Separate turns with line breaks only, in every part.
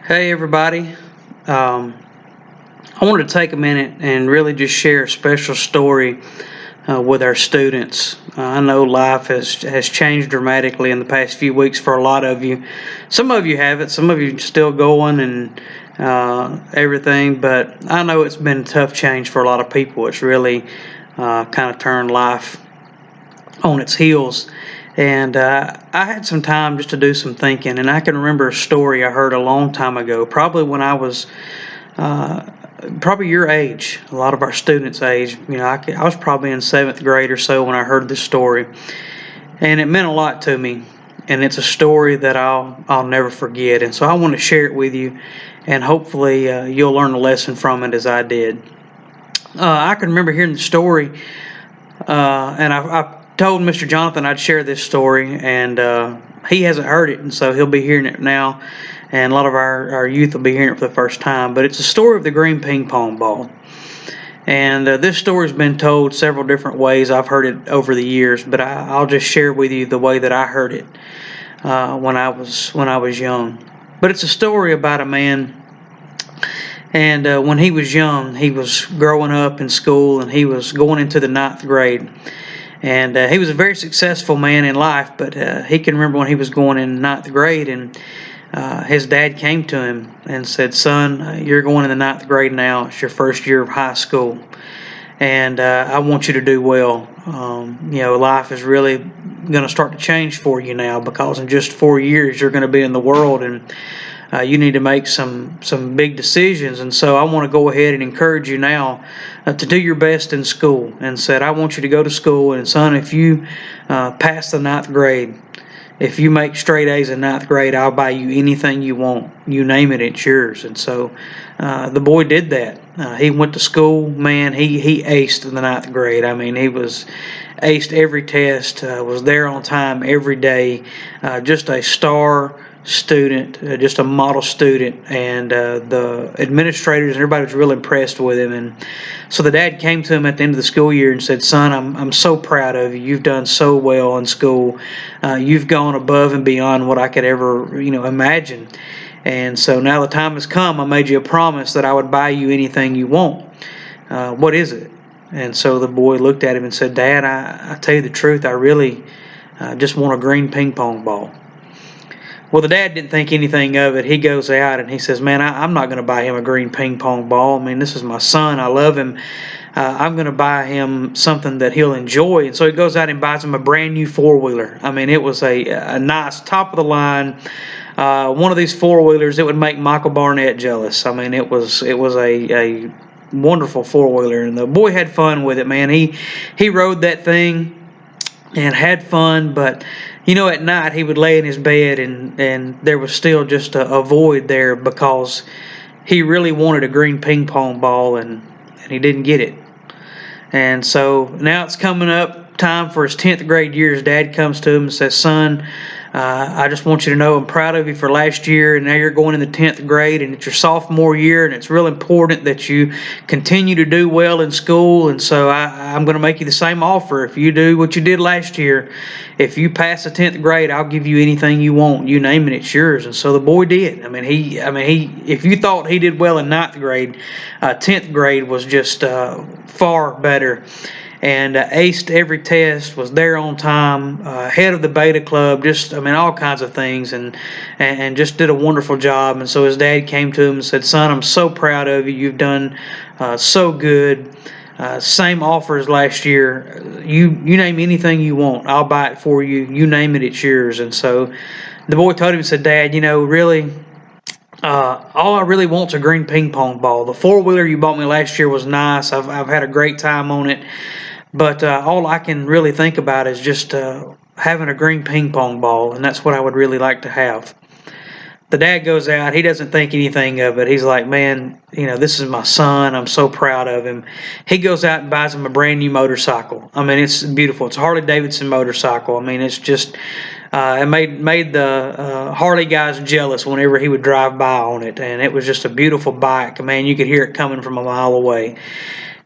Hey everybody. Um, I wanted to take a minute and really just share a special story with our students. I know life has changed dramatically in the past few weeks for a lot of you. Some of you have it, some of you still going and everything, but I know it's been a tough change for a lot of people. It's really kind of turned life on its heels. And I had some time just to do some thinking, and I can remember a story I heard a long time ago, probably when I was uh, probably your age, a lot of our students' age. I was probably in seventh grade or so when I heard this story, and it meant a lot to me. And it's a story that I'll never forget. And so I want to share it with you, and hopefully you'll learn a lesson from it as I did. I can remember hearing the story, and I told Mr. Jonathan I'd share this story, and he hasn't heard it, and so he'll be hearing it now, and a lot of our youth will be hearing it for the first time. But it's a story of the green ping pong ball. And this story's been told several different ways. I've heard it over the years, but I'll just share with you the way that I heard it when I was young. But it's a story about a man, and when he was young, he was growing up in school, and he was going into the ninth grade. And he was a very successful man in life, but he can remember when he was going in ninth grade, and his dad came to him and said, "Son, you're going in the ninth grade now. It's your first year of high school, and I want you to do well. Life is really going to start to change for you now, because in just 4 years you're going to be in the world, and you need to make some big decisions. And so I want to go ahead and encourage you now to do your best in school." And said, "I want you to go to school, and son, if you pass the ninth grade, if you make straight A's in ninth grade, I'll buy you anything you want. You name it, it's yours." And so the boy did that. He went to school. Man, he aced in the ninth grade. I mean, he was aced every test, was there on time every day, just a star student, just a model student, and the administrators and everybody was real impressed with him. And so the dad came to him at the end of the school year and said, "Son, I'm so proud of you. You've done so well in school. You've gone above and beyond what I could ever imagine. And so now the time has come. I made you a promise that I would buy you anything you want. What is it?" And so the boy looked at him and said, "Dad, I tell you the truth, I really just want a green ping pong ball." Well, the dad didn't think anything of it. He goes out and he says, "Man, I'm not going to buy him a green ping pong ball. I mean, this is my son. I love him. I'm going to buy him something that he'll enjoy." And so he goes out and buys him a brand new four-wheeler. I mean, it was a nice, top-of-the-line, one of these four-wheelers that would make Michael Barnett jealous. I mean, it was a wonderful four-wheeler, and the boy had fun with it, man. He rode that thing and had fun, but at night he would lay in his bed, and there was still just a void there, because he really wanted a green ping pong ball, and he didn't get it. And so now it's coming up time for his 10th grade year. His dad comes to him and says, "Son, I just want you to know I'm proud of you for last year, and now you're going in the 10th grade, and it's your sophomore year, and it's real important that you continue to do well in school. And so I'm going to make you the same offer. If you do what you did last year, if you pass the 10th grade, I'll give you anything you want. You name it, it's yours." And so the boy did. If you thought he did well in ninth grade, 10th grade was just far better, and aced every test, was there on time, head of the beta club, all kinds of things, and just did a wonderful job. And so his dad came to him and said, "Son, I'm so proud of you. You've done so good. Same offer as last year. You name anything you want, I'll buy it for you. You name it, it's yours." And so the boy told him, said, "Dad, really, all I really want's a green ping pong ball. The four-wheeler you bought me last year was nice. I've had a great time on it. But all I can really think about is just having a green ping pong ball, and that's what I would really like to have." The dad goes out. He doesn't think anything of it. He's like, "Man, this is my son. I'm so proud of him." He goes out and buys him a brand new motorcycle. I mean, it's beautiful. It's a Harley Davidson motorcycle. I mean, it's just it made the Harley guys jealous whenever he would drive by on it, and it was just a beautiful bike. Man, you could hear it coming from a mile away.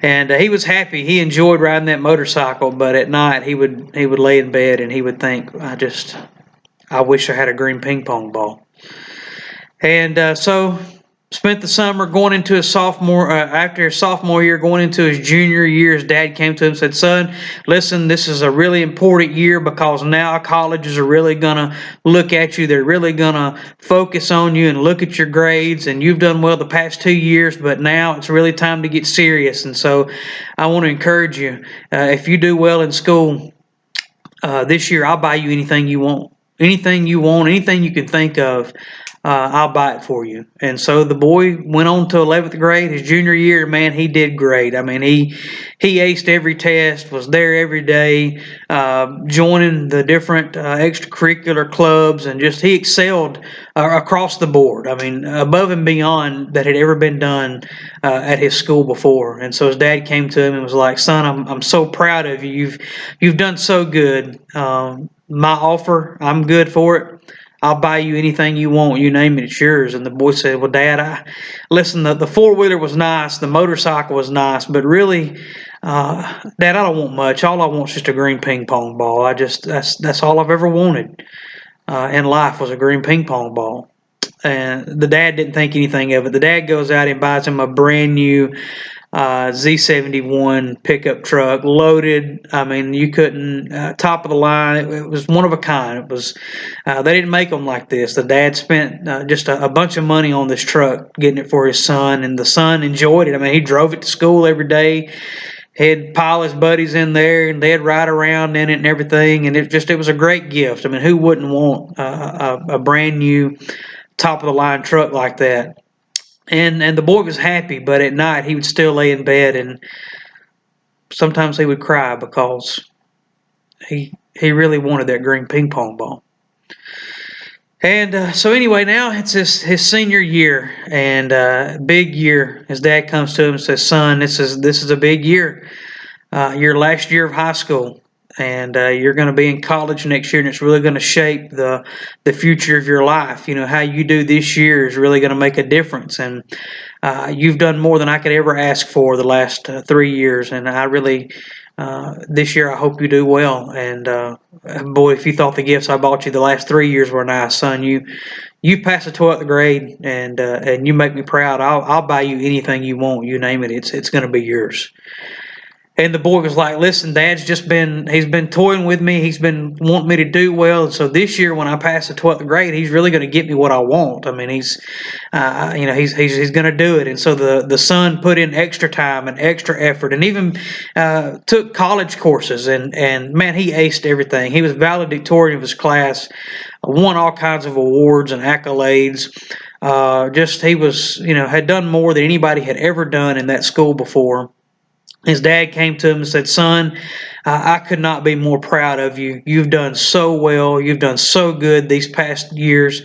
And he was happy. He enjoyed riding that motorcycle, but at night he would lay in bed and he would think, I wish I had a green ping pong ball." And so spent the summer going into his sophomore, after his sophomore year, going into his junior year. His dad came to him and said, "Son, listen, this is a really important year because now colleges are really going to look at you. They're really going to focus on you and look at your grades. And you've done well the past 2 years, but now it's really time to get serious. And so I want to encourage you, if you do well in school this year, I'll buy you anything you want. Anything you want, anything you can think of, I'll buy it for you." And so the boy went on to 11th grade. His junior year, man, he did great. I mean, he aced every test, was there every day, joining the different extracurricular clubs, and just he excelled across the board. I mean, above and beyond that had ever been done at his school before. And so his dad came to him and was like, "Son, I'm so proud of you. You've done so good. My offer, I'm good for it. I'll buy you anything you want. You name it, it's yours." And the boy said, "Well, Dad, listen, the four-wheeler was nice, the motorcycle was nice, but really, Dad, I don't want much. All I want is just a green ping pong ball. That's all I've ever wanted in life was a green ping pong ball." And the dad didn't think anything of it. The dad goes out and buys him a brand new Z71 pickup truck, loaded. I mean, you couldn't, top of the line. It was one of a kind. It was, they didn't make them like this. The dad spent just a bunch of money on this truck, getting it for his son, and the son enjoyed it. I mean, he drove it to school every day. He'd pile his buddies in there, and they'd ride around in it and everything. And it was a great gift. I mean, who wouldn't want a brand new top of the line truck like that? And the boy was happy, but at night he would still lay in bed, and sometimes he would cry because he really wanted that green ping pong ball. And so anyway, now it's his senior year, and big year. His dad comes to him and says, "Son, this is a big year. Your last year of high school, and you're going to be in college next year, and it's really going to shape the future of your life. You know, how you do this year is really going to make a difference, and you've done more than I could ever ask for the last 3 years, and I really this year I hope you do well. And boy, if you thought the gifts I bought you the last 3 years were nice, son, you pass the 12th grade, and you make me proud. I'll buy you anything you want. You name it, it's going to be yours." And the boy was like, "Listen, Dad's he's been toying with me. He's been wanting me to do well. And so this year when I pass the 12th grade, he's really going to get me what I want. I mean, he's going to do it." And so the son put in extra time and extra effort, and even took college courses, and man, he aced everything. He was valedictorian of his class, won all kinds of awards and accolades. He was, had done more than anybody had ever done in that school before. His dad came to him and said, "Son, I could not be more proud of you. You've done so well. You've done so good these past years.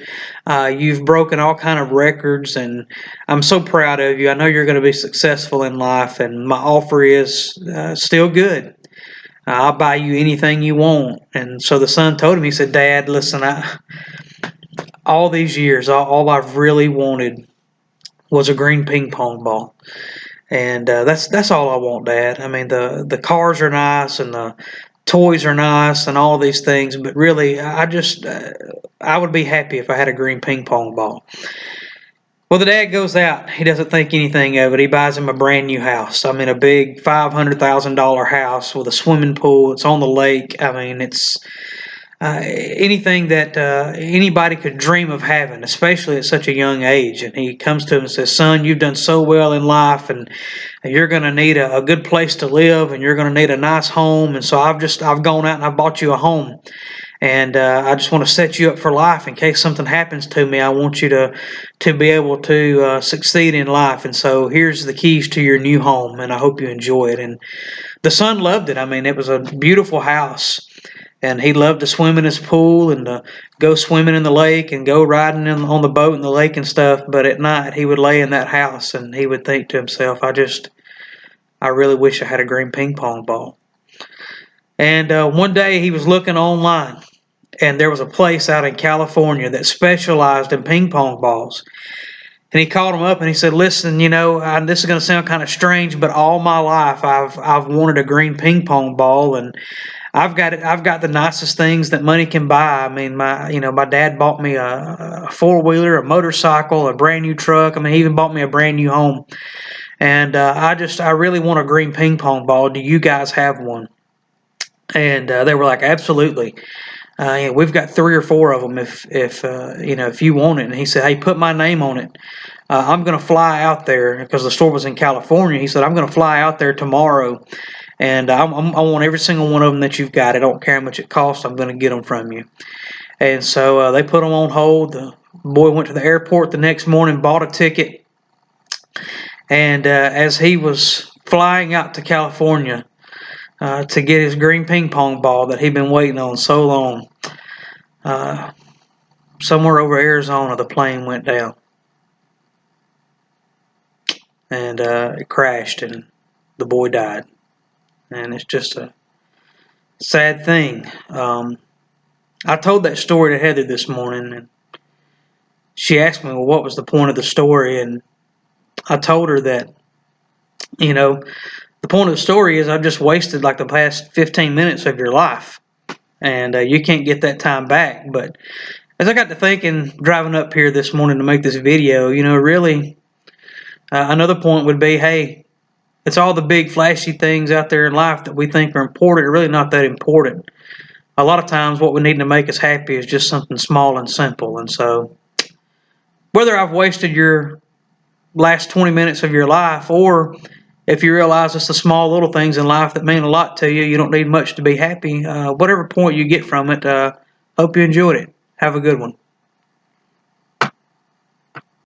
You've broken all kind of records, and I'm so proud of you. I know you're going to be successful in life, and my offer is still good. I'll buy you anything you want." And so the son told him, he said, "Dad, listen, all these years, all I've really wanted was a green ping pong ball. And that's all I want, Dad. I mean, the cars are nice, and the toys are nice, and all these things, but really, I would be happy if I had a green ping pong ball." Well, the dad goes out. He doesn't think anything of it. He buys him a brand new house. I mean, a big $500,000 house with a swimming pool. It's on the lake. I mean, it's anything that anybody could dream of having, especially at such a young age. And he comes to him and says, "Son, you've done so well in life, and you're going to need a good place to live, and you're going to need a nice home. And so I've gone out and I've bought you a home. And I just want to set you up for life in case something happens to me. I want you to be able to succeed in life. And so here's the keys to your new home, and I hope you enjoy it." And the son loved it. I mean, it was a beautiful house. And he loved to swim in his pool, and to go swimming in the lake, and go riding on the boat in the lake and stuff. But at night, he would lay in that house, and he would think to himself, I really wish I had a green ping pong ball. And one day he was looking online, and there was a place out in California that specialized in ping pong balls. And he called him up and he said, "Listen, this is going to sound kind of strange, but all my life I've wanted a green ping pong ball, and I've got it. I've got the nicest things that money can buy. I mean, my dad bought me a four-wheeler, a motorcycle, a brand new truck. I mean, he even bought me a brand new home. And I really want a green ping pong ball. Do you guys have one? And they were like, absolutely. Yeah, we've got 3 or 4 of them if you want it. And he said, hey, put my name on it. I'm going to fly out there because the store was in California. He said, I'm going to fly out there tomorrow, and I want every single one of them that you've got. I don't care how much it costs. I'm going to get them from you. And so they put them on hold. The boy went to the airport the next morning, bought a ticket, and as he was flying out to California to get his green ping pong ball that he'd been waiting on so long, somewhere over Arizona, the plane went down. And it crashed, and the boy died. And it's just a sad thing. I told that story to Heather this morning, and she asked me, well, what was the point of the story? And I told her that, the point of the story is I've just wasted like the past 15 minutes of your life, and you can't get that time back. But as I got to thinking, driving up here this morning to make this video, really, another point would be, hey, it's all the big flashy things out there in life that we think are important are really not that important. A lot of times what we need to make us happy is just something small and simple. And so whether I've wasted your last 20 minutes of your life, or if you realize it's the small little things in life that mean a lot to you, you don't need much to be happy, whatever point you get from it, hope you enjoyed it. Have a good one.